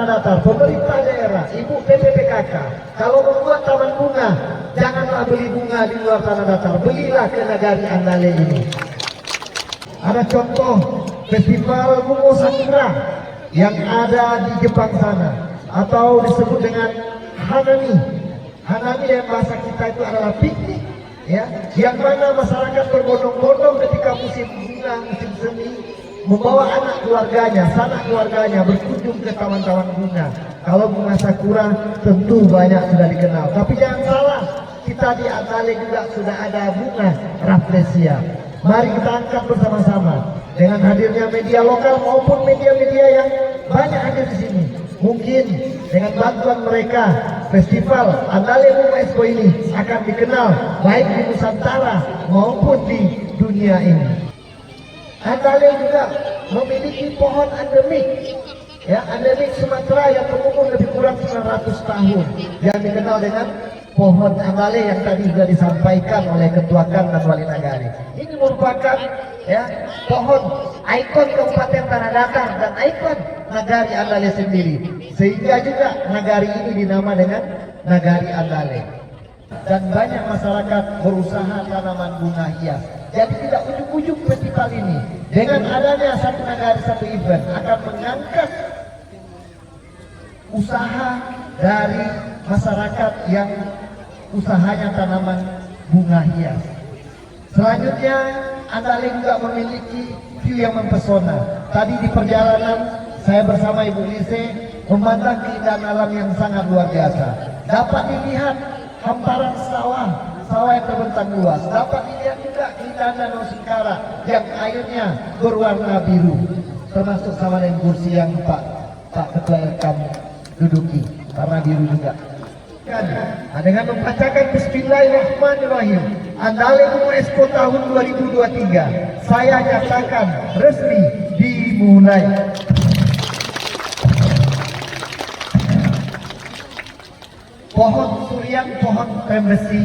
datar, pemerintah daerah, ibu PPPKK, kalau membuat taman bunga, janganlah beli bunga di luar tanah datar, belilah ke Nagari Andale ini. Ada contoh festival bunga sakura yang ada di Jepang sana, atau disebut dengan hanami. Hanami dalam bahasa kita itu adalah piknik, ya, yang mana masyarakat berbondong-bondong ketika musim bunga, musim semi, membawa anak keluarganya, sanak keluarganya berkunjung ke taman-taman bunga. Kalau bunga sakura tentu banyak sudah dikenal, tapi jangan salah, kita di Andale juga sudah ada bunga rafflesia. Mari kita angkat bersama-sama dengan hadirnya media lokal maupun media-media yang banyak hadir di sini. Mungkin dengan bantuan mereka, festival Andale Bunga Expo ini akan dikenal baik di Nusantara maupun di dunia ini. Andale juga memiliki pohon endemik, ya, endemik Sumatera yang berumur lebih kurang 900 tahun, yang dikenal dengan pohon Andale yang tadi sudah disampaikan oleh Ketua Kan dan Wali Nagari. Ini merupakan, ya, pohon ikon Kabupaten Tanah Datar dan ikon Nagari Andale sendiri, sehingga juga Nagari ini dinama dengan Nagari Andale. Dan banyak masyarakat berusaha tanaman bunga hias. Jadi tidak ujung-ujung festival ini dengan adanya satu nagari satu event akan mengangkat usaha dari masyarakat yang usahanya tanaman bunga hias. Selanjutnya Andale juga memiliki view yang mempesona. Tadi di perjalanan saya bersama Ibu Lise memandang keindahan alam yang sangat luar biasa. Dapat dilihat hamparan sawah yang terbentang luas. Dapat dilihat juga keindahan Danau Singkara yang airnya berwarna biru, termasuk sama dengan kursi yang Pak Ketua Rekam duduki, warna biru juga. Nah, dengan membacakan Bismillahirrahmanirrahim, Andale Bunga Expo tahun 2023 saya nyatakan resmi dimulai. Pohon durian, pohon trembesi,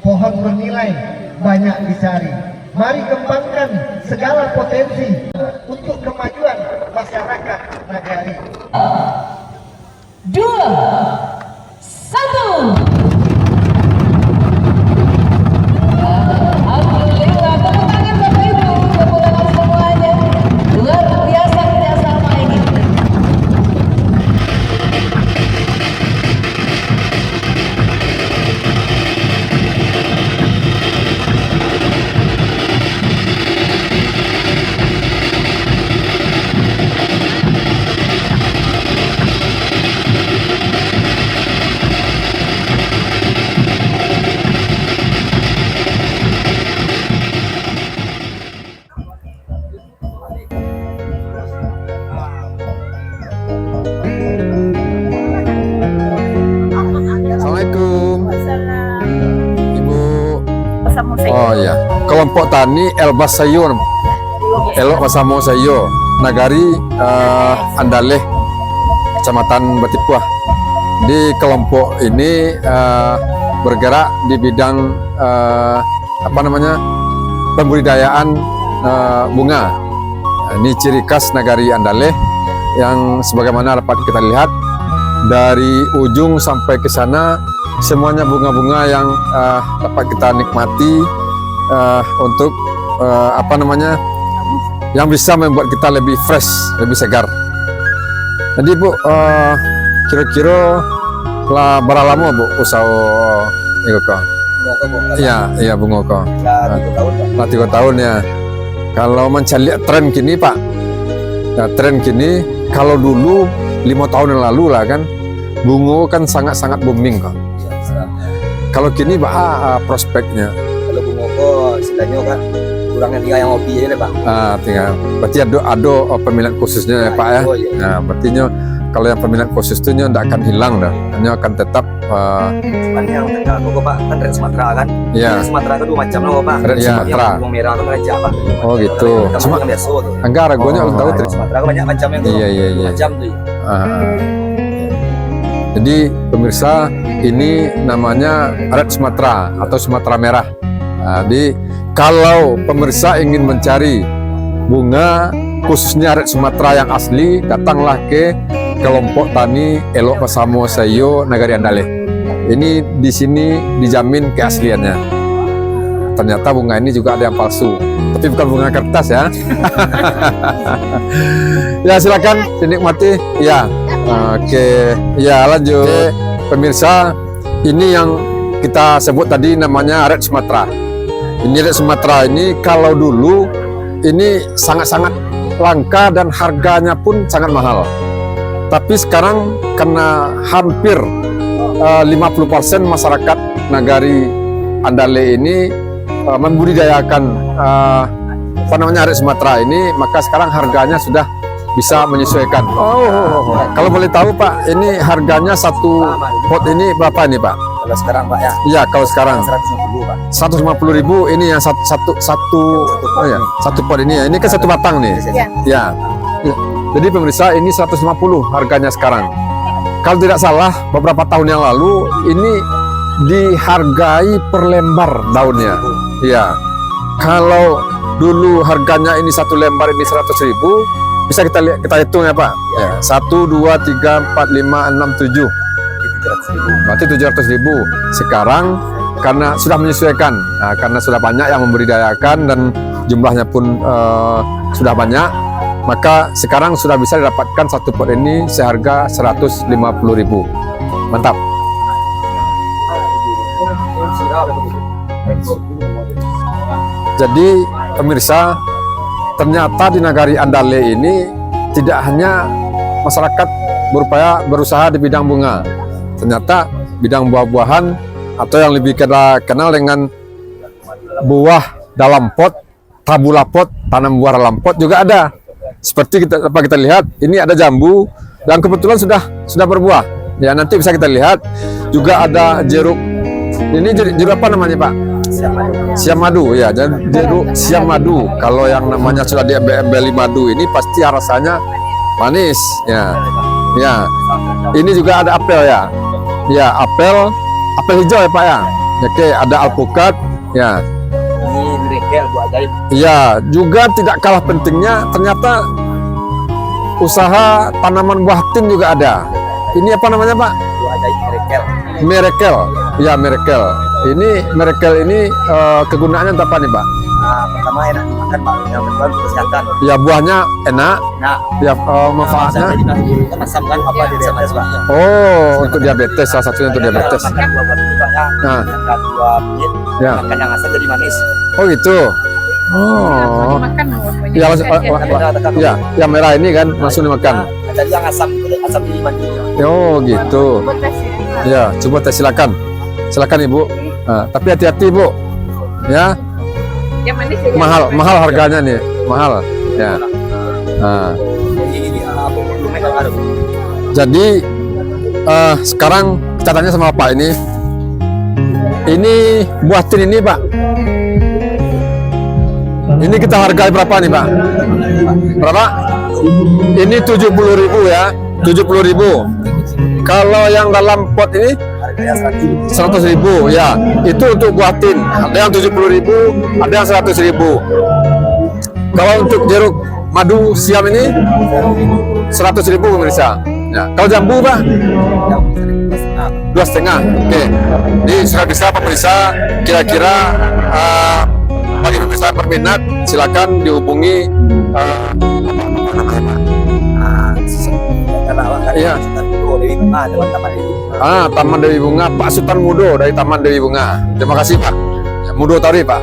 pohon bernilai banyak dicari. Mari kembangkan segala potensi untuk kemajuan masyarakat Nagari. 2, 1. Alhamdulillah, tepuk tangan Bapak Ibu, tepuk tangan semuanya. Luar biasa kerjasama ini. Assalamualaikum, Ibu. Oh ya, kelompok tani Elbas Sayur, Elok Masamo Sayo, Nagari Andale, Kecamatan Batipuah. Di kelompok ini bergerak di bidang pembudidayaan bunga. Ini ciri khas Nagari Andale yang sebagaimana dapat kita lihat dari ujung sampai ke sana semuanya bunga-bunga yang dapat kita nikmati untuk yang bisa membuat kita lebih fresh, lebih segar. Jadi Bu, kira-kira lah berapa lama Bu usaha ini kok? Iya bunga kok. Lah 3 tahun ya. Kalau mencari tren kini Pak, nah, tren kini kalau dulu 5 tahun yang lalu lah kan, bunga kan sangat-sangat booming kok. Kalau kini Pak, prospeknya. Kalau bunga kok istilahnya kan kurangnya tinggal yang hobi aja deh Pak. Tinggal. Berarti ada peminat khususnya ya Pak ya. Oh, iya. Nah, berarti kalau yang peminat khusus itu tidak akan hilang dah, hanya akan tetap. Cuman yang terkenal kok Pak kan red Sumatera kan. Iya. Red Sumatera itu 2 macam loh Pak. Red Sumatera. Yang bunga merah itu raja Pak. Oh gitu. Cuma yang biasa tuh. Enggak, ragonya tahu Red Sumatera kan banyak macam yang tuh. Iya. Macam tuh. Jadi pemirsa, ini namanya Red Sumatera atau Sumatera Merah. Jadi kalau pemirsa ingin mencari bunga khususnya Red Sumatera yang asli, datanglah ke kelompok tani Elok Pesamo Sayo Nagari Andale. Ini di sini dijamin keasliannya. Ternyata bunga ini juga ada yang palsu, tapi bukan bunga kertas ya. Ya silakan dinikmati. Ya, oke. Ya lanjut. Oke, pemirsa, ini yang kita sebut tadi namanya Red Sumatera. Ini Red Sumatera ini kalau dulu ini sangat-sangat langka dan harganya pun sangat mahal. Tapi sekarang karena hampir 50% masyarakat Nagari Andale ini membudidayakan Red Sumatera ini, maka sekarang harganya sudah bisa menyesuaikan. Oh, kalau boleh tahu Pak, ini harganya satu pot ini berapa ini Pak? Kalau sekarang Pak ya. Iya, kalau sekarang 150 Pak. 150.000 ini yang satu pot ini ya. Ini kan satu batang nih. Ya. Jadi pemirsa, ini 150 harganya sekarang. Kalau tidak salah beberapa tahun yang lalu ini dihargai per lembar daunnya. Iya. Kalau dulu harganya ini satu lembar ini 100.000, bisa kita hitung ya Pak. Ya, 1 2 3 4 5 6 7. Berarti 700.000. Sekarang karena sudah menyesuaikan, karena sudah banyak yang membudidayakan dan jumlahnya pun sudah banyak, maka sekarang sudah bisa didapatkan satu pot ini seharga 150.000. Mantap. Jadi pemirsa, ternyata di Nagari Andale ini tidak hanya masyarakat berusaha di bidang bunga. Ternyata bidang buah-buahan atau yang lebih kita kenal dengan buah dalam pot, tabula pot, tanam buah dalam pot juga ada. Seperti kita lihat, ini ada jambu yang kebetulan sudah berbuah. Ya, nanti bisa kita lihat. Juga ada jeruk. Ini jeruk apa namanya Pak? Siam madu. Ya, jeruk siam madu. Kalau yang namanya sudah diembeli madu ini pasti rasanya manis. Ya, ya. Ini juga ada apel ya. Ya, apel hijau ya Pak ya. Oke, ada alpukat. Ya. Ini miracle buat ajaib. Ya, juga tidak kalah pentingnya ternyata usaha tanaman buah tin juga ada. Ini apa namanya Pak? Buat ajaib miracle. Miracle. Ya, miracle. Ini miracle ini kegunaannya untuk apa nih Pak? Nah, pertama enak dimakan Pak, yang kedua untuk kesehatan. Ya, buahnya enak. Nah, Ya, manfaatnya. kita masam kan apa diabetes Pak? Oh, untuk diabetes, salah satunya untuk diabetes. Makan buah ini Pak ya. Nah. Makan 2 menit. Ya. Makan yang asam jadi manis. Oh gitu. Oh. Ya, ya, yang merah ini kan langsung dimakan. Jadi yang asam di mandi. Oh gitu. Ya, coba tes silakan. Silakan Ibu. Nah, tapi hati-hati Bu. Ya. Yang manis ya. Mahal harganya nih. Mahal. Ya. Nah. Jadi sekarang kita tanya sama Pak ini. Ini buah tin ini Pak. Ini kita hargai berapa nih Pak? Berapa? Ini 70.000 ya. 70.000. Kalau yang dalam pot ini 100.000 ya. Itu untuk buah tin. Ada yang 70.000, ada yang 100.000. Kalau untuk jeruk madu siam ini 100.000 pemirsa. Ya. Kalau jambu Pak? 2,5. Oke. Ini sudah bisa pemirsa. Kira-kira bagi pemirsa yang berminat silakan dihubungi iya. Taman Dewi Bunga, Pak Sultan Mudo dari Taman Dewi Bunga. Terima kasih Pak. Mudo Tari Pak.